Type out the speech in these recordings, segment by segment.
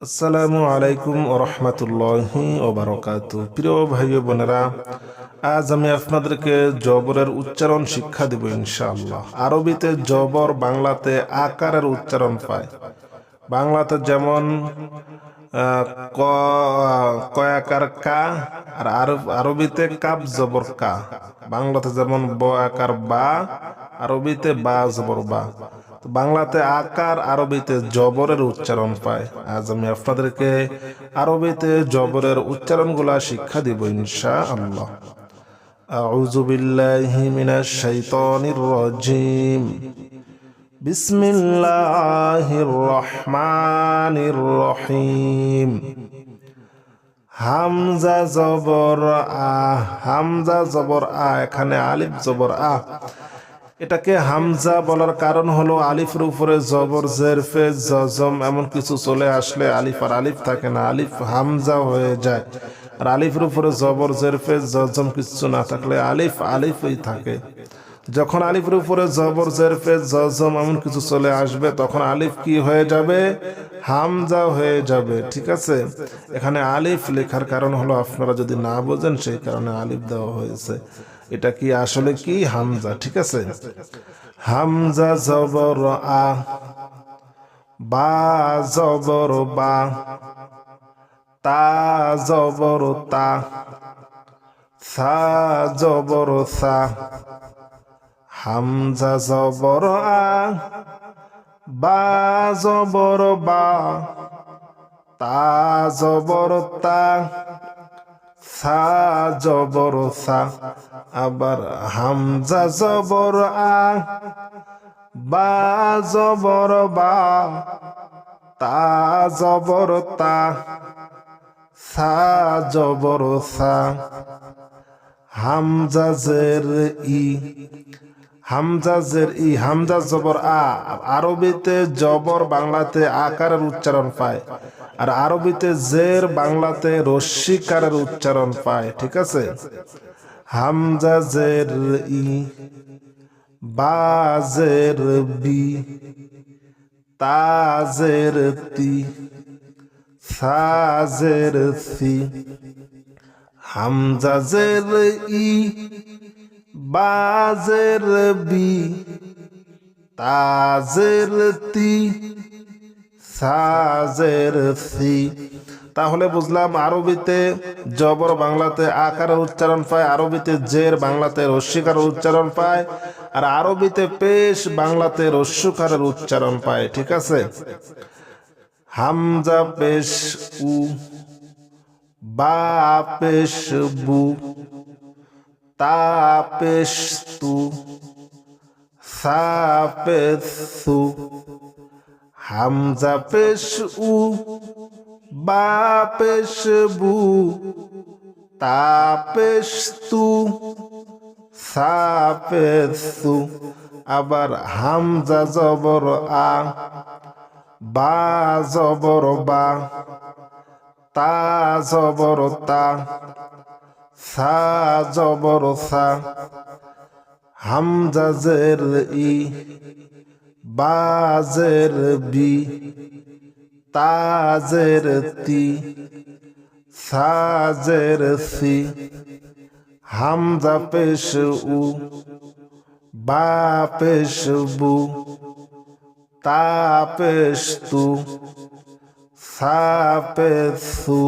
আসসালামু আলাইকুম ওয়া রাহমাতুল্লাহি ওয়া বারাকাতুহু। প্রিয় ভাই ও বোনেরা, আজ আমি আপনাদেরকে জবরের উচ্চারণ শিক্ষা দেব ইনশাআল্লাহ। আরবিতে জবর বাংলাতে আকারের উচ্চারণ পায়। বাংলাতে যেমন ক কয়াকার কা, আর আরবিতে কাব জবর কা। বাংলাতে যেমন ব আকার বা, আরবিতে বা জবর বা। বাংলাতে আকার, আরবিতে জবরের উচ্চারণ পায়। আজ আমি আপনাদেরকে আরবিতে জবরের উচ্চারণগুলা শিক্ষা দিব ইনশাআল্লাহ। আউযু বিল্লাহি মিনাশ শাইতানির রাজিম। বিসমিল্লাহির রহমানির রহিম। হামজা জবর আ, হামজা জবর আ, এখানে আলিফ জবর আ। এটাকে হামজা বলার কারণ হলো আলিফের উপরে জবর জের ফেজ জজম এমন কিছু চলে আসলে আলিফ আর আলিফ থাকে না, আলিফ হামজা হয়ে যায়। আর আলিফের উপরে জবর জের ফেজ জজম কিছু না থাকলে আলিফ আলিফই থাকে। যখন আলিফের উপরে জবর জের ফেজ জজম এমন কিছু চলে আসবে তখন আলিফ কি হয়ে যাবে? হামজা হয়ে যাবে। ঠিক আছে, এখানে আলিফ লেখার কারণ হলো আপনারা যদি না বোঝেন সেই কারণে আলিফ দেওয়া হয়েছে। এটা কি আসলে কি হামজা? ঠিক আছে, হামজা জবর আ, বা জবর বা, তা জবর তা, সা জবর সা। হামজা জবর আ, বা জবর বা, তা জবর তা, সা জবর সা। আবার হামজা জবর আ, বা জবর বা, তা জবর তা, সা জবর সা। হামজা জের ই, হামজা জের ই, হামজা জবর আ। আরবিতে জবর বাংলাতে আকারের উচ্চারণ পায়, আর আরবিতে জের বাংলাতে রস্যিকারের উচ্চারণ পায়। ঠিক আছে, হামজা জের ই, বা জের বি, তা জের তি, সা জের সি। হামজা জের ই, বা জের বি, তা জের তি, সা জের সি। তাহলে বুঝলাম আরবিতে জবর বাংলাতে আকারের উচ্চারণ পায়, আরবিতে জের বাংলাতে রস্যিকারের উচ্চারণ পায়, আর আরবিতে পেশ বাংলাতে রস্যকারের উচ্চারণ পায়। ঠিক আছে, হামজা পেশ উ, বা পেশ বু, তা পেশ তু, সা পেশ সু। হামজা পেশ উ, বা পেশ বু, তা পেশ তু, সা পেশ সু। আবার হামজা জবর আ, বা জবর বা, তা জবর তা, সা জবর সা। হামজা জের ই, বা জের বি, তা জের তি, সা জের সি। হামজা পেশ উ, বা পেশ বু, তা পেশ তু, সা পেশ সু।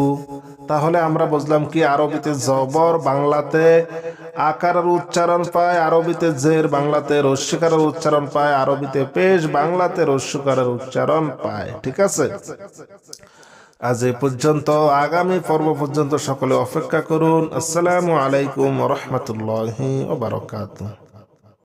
তাহলে আমরা বুঝলাম কি আরবিতে জবর বাংলাতে আকারের উচ্চারণ পায়, আরবিতে জের বাংলাতে রস্যিকারের উচ্চারণ পায়, আরবিতে পেশ বাংলাতে রস্যকারের উচ্চারণ পায়। ঠিক আছে, আজ এই পর্যন্ত। আগামী পর্ব পর্যন্ত সকলে অপেক্ষা করুন। আসসালামু আলাইকুম ওয়া রাহমাতুল্লাহি ওয়া বারাকাতুহু।